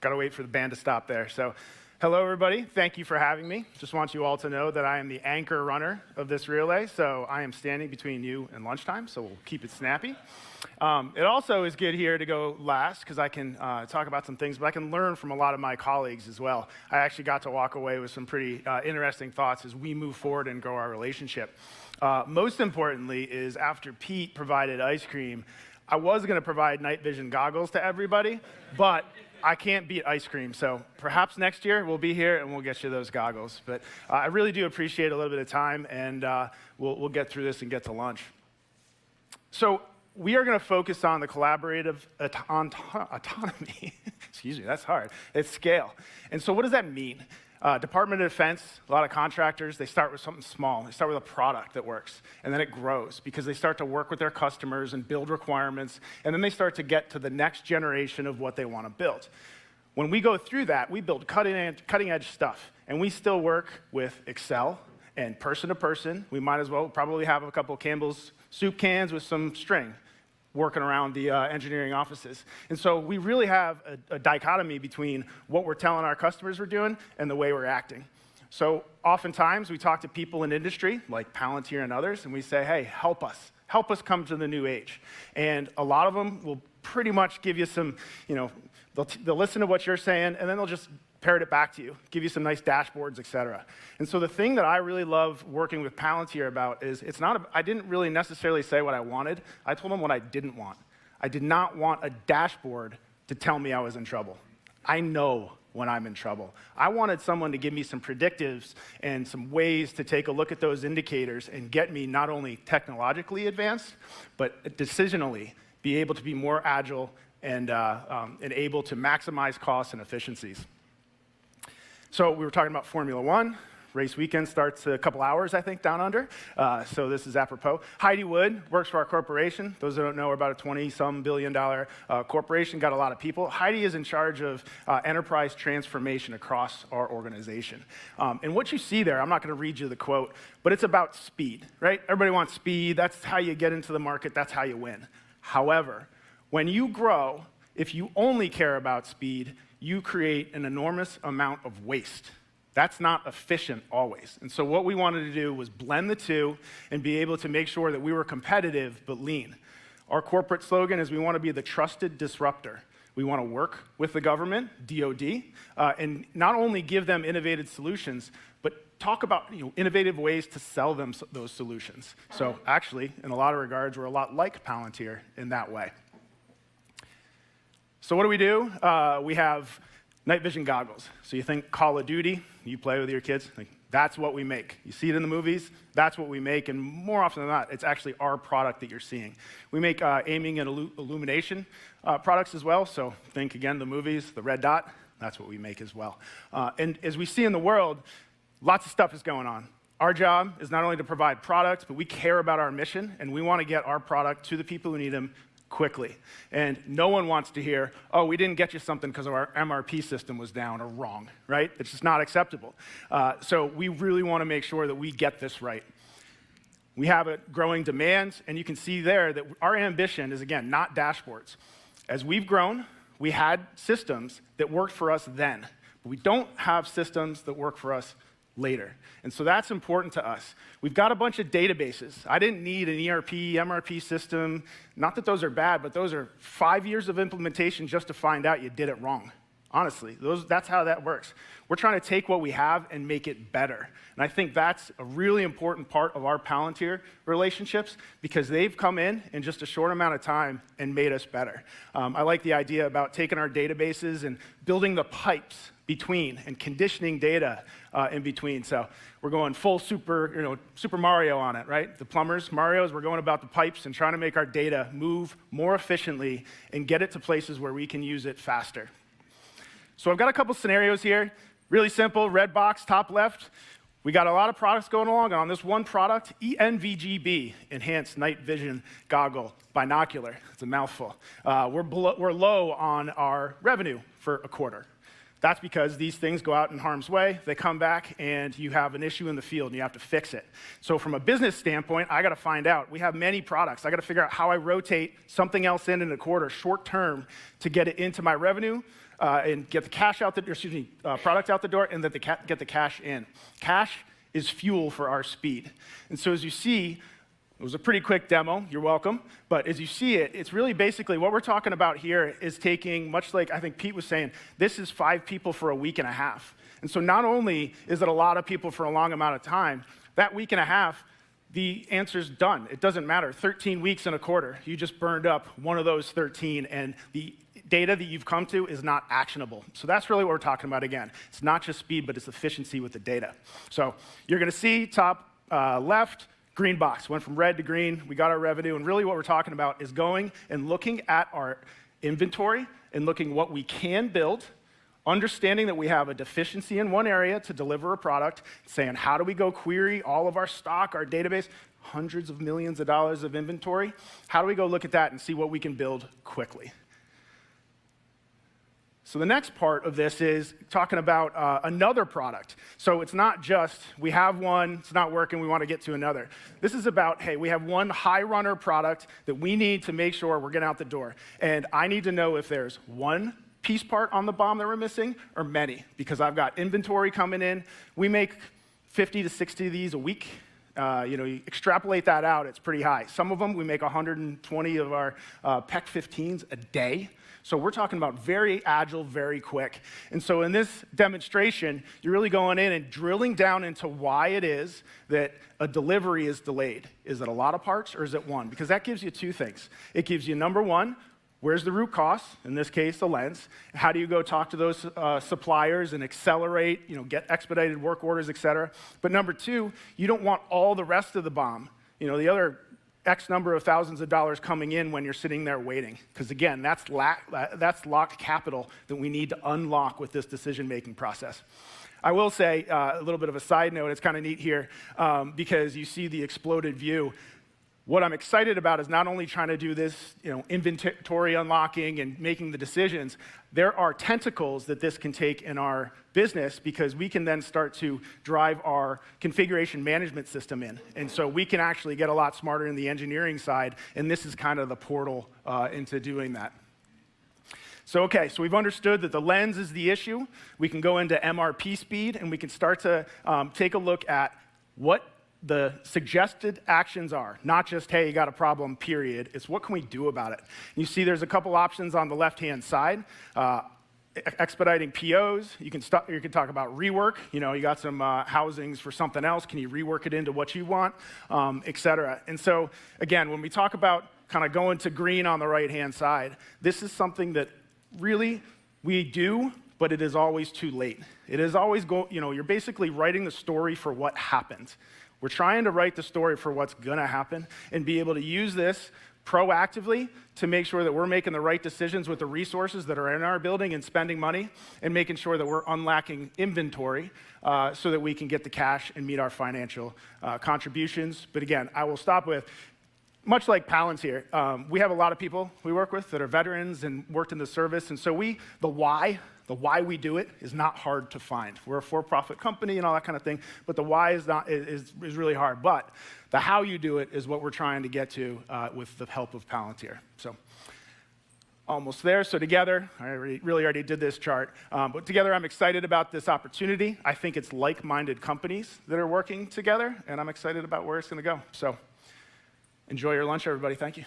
Gotta wait for the band to stop there. So, hello everybody, thank you for having me. Just want you all to know that I am the anchor runner of this relay, so I am standing between you and lunchtime, so we'll keep it snappy. It also is good here to go last, because I can talk about some things, but I can learn from a lot of my colleagues as well. I actually got to walk away with some pretty interesting thoughts as we move forward and grow our relationship. Most importantly is after Pete provided ice cream, I was gonna provide night vision goggles to everybody, but I can't beat ice cream, so perhaps next year we'll be here and we'll get you those goggles. But I really do appreciate a little bit of time, and we'll get through this and get to lunch. So we are going to focus on the collaborative autonomy. Excuse me, that's hard. It's scale. And so what does that mean? Department of Defense, a lot of contractors, they start with something small. They start with a product that works, and then it grows because they start to work with their customers and build requirements, and then they start to get to the next generation of what they want to build. When we go through that, we build cutting-edge stuff, and we still work with Excel and person-to-person. We might as well probably have a couple of Campbell's soup cans with some string working around the engineering offices. And so we really have a dichotomy between what we're telling our customers we're doing and the way we're acting. So oftentimes we talk to people in industry, like Pallantier and others, and we say, hey, help us come to the new age. And a lot of them will pretty much give you some, they'll listen to what you're saying, and then they'll just parrot it back to you, give you some nice dashboards, et cetera. And so the thing that I really love working with Pallantier about is I didn't really necessarily say what I wanted. I told them what I didn't want. I did not want a dashboard to tell me I was in trouble. I know when I'm in trouble. I wanted someone to give me some predictives and some ways to take a look at those indicators and get me not only technologically advanced, but decisionally be able to be more agile and able to maximize costs and efficiencies. So we were talking about Formula One. Race weekend starts a couple hours, I think, down under. So this is apropos. Heidi Wood works for our corporation. Those that don't know, we're about a $20-some billion corporation, got a lot of people. Heidi is in charge of enterprise transformation across our organization. And what you see there, I'm not going to read you the quote, but it's about speed, right? Everybody wants speed. That's how you get into the market. That's how you win. However, when you grow, if you only care about speed, you create an enormous amount of waste. That's not efficient always. And so what we wanted to do was blend the two and be able to make sure that we were competitive but lean. Our corporate slogan is we want to be the trusted disruptor. We want to work with the government, DoD, and not only give them innovative solutions, but talk about innovative ways to sell them those solutions. So actually, in a lot of regards, we're a lot like Pallantier in that way. So what do? We have night vision goggles. So you think Call of Duty, you play with your kids, that's what we make. You see it in the movies, that's what we make, and more often than not, it's actually our product that you're seeing. We make aiming and illumination products as well, so think again the movies, the red dot, that's what we make as well. And as we see in the world, lots of stuff is going on. Our job is not only to provide products, but we care about our mission, and we want to get our product to the people who need them quickly. And no one wants to hear, oh, we didn't get you something because our MRP system was down or wrong, right? It's just not acceptable. So we really want to make sure that we get this right. We have a growing demand, and you can see there that our ambition is, again, not dashboards. As we've grown, we had systems that worked for us then, but we don't have systems that work for us later. And so that's important to us. We've got a bunch of databases. I didn't need an ERP, MRP system. Not that those are bad, but those are 5 years of implementation just to find out you did it wrong. Honestly, that's how that works. We're trying to take what we have and make it better. And I think that's a really important part of our Pallantier relationships because they've come in just a short amount of time and made us better. I like the idea about taking our databases and building the pipes between and conditioning data in between. So we're going full Super Mario on it, right? The plumbers, Marios, we're going about the pipes and trying to make our data move more efficiently and get it to places where we can use it faster. So I've got a couple scenarios here, really simple, red box, top left. We got a lot of products going along, and on this one product, ENVGB, Enhanced Night Vision Goggle Binocular. It's a mouthful. We're low on our revenue for a quarter. That's because these things go out in harm's way, they come back, and you have an issue in the field, and you have to fix it. So from a business standpoint, I got to find out. We have many products. I got to figure out how I rotate something else in a quarter, short term, to get it into my revenue and get the cash out the door, product out the door, and then get the cash in. Cash is fuel for our speed. And so as you see, it was a pretty quick demo, you're welcome, but as you see it, it's really basically what we're talking about here is taking, much like I think Pete was saying, this is 5 people for a week and a half. And so not only is it a lot of people for a long amount of time, that week and a half, the answer's done. It doesn't matter. 13 weeks and a quarter. You just burned up one of those 13, and the data that you've come to is not actionable. So that's really what we're talking about again. It's not just speed, but it's efficiency with the data. So you're going to see top left, green box. Went from red to green. We got our revenue. And really what we're talking about is going and looking at our inventory and looking what we can build, understanding that we have a deficiency in one area to deliver a product, saying how do we go query all of our stock, our database, hundreds of millions of dollars of inventory. How do we go look at that and see what we can build quickly? So the next part of this is talking about another product. So it's not just, we have one, it's not working, we want to get to another. This is about, hey, we have one high runner product that we need to make sure we're getting out the door. And I need to know if there's one piece part on the bomb that we're missing or many, because I've got inventory coming in. We make 50 to 60 of these a week. You extrapolate that out, it's pretty high. Some of them, we make 120 of our PEC 15s a day. So we're talking about very agile, very quick. And so in this demonstration, you're really going in and drilling down into why it is that a delivery is delayed. Is it a lot of parts or is it one? Because that gives you 2 things. It gives you, number one, where's the root cause? In this case, the lens. How do you go talk to those suppliers and accelerate, get expedited work orders, et cetera? But number 2, you don't want all the rest of the bomb. The other X number of thousands of dollars coming in when you're sitting there waiting. Because again, that's locked capital that we need to unlock with this decision-making process. I will say a little bit of a side note, it's kind of neat here because you see the exploded view. What I'm excited about is not only trying to do this, inventory unlocking and making the decisions, there are tentacles that this can take in our business because we can then start to drive our configuration management system in. And so we can actually get a lot smarter in the engineering side, and this is kind of the portal into doing that. So we've understood that the lens is the issue. We can go into MRP speed, and we can start to take a look at what the suggested actions are, not just, hey, you got a problem, period. It's what can we do about it? You see there's a couple options on the left-hand side. Expediting POs, you can talk about rework. You got some housings for something else. Can you rework it into what you want, et cetera? And so, again, when we talk about kind of going to green on the right-hand side, this is something that really we do, but it is always too late. It is always, you're basically writing the story for what happened. We're trying to write the story for what's going to happen and be able to use this proactively to make sure that we're making the right decisions with the resources that are in our building and spending money and making sure that we're unlocking inventory so that we can get the cash and meet our financial contributions. But again, I will stop with, much like Palantir, we have a lot of people we work with that are veterans and worked in the service, and so the why we do it is not hard to find. We're a for-profit company and all that kind of thing, but the why is really hard. But the how you do it is what we're trying to get to with the help of Palantir. So almost there. So together, I really already did this chart, but together I'm excited about this opportunity. I think it's like-minded companies that are working together, and I'm excited about where it's going to go. So enjoy your lunch, everybody. Thank you.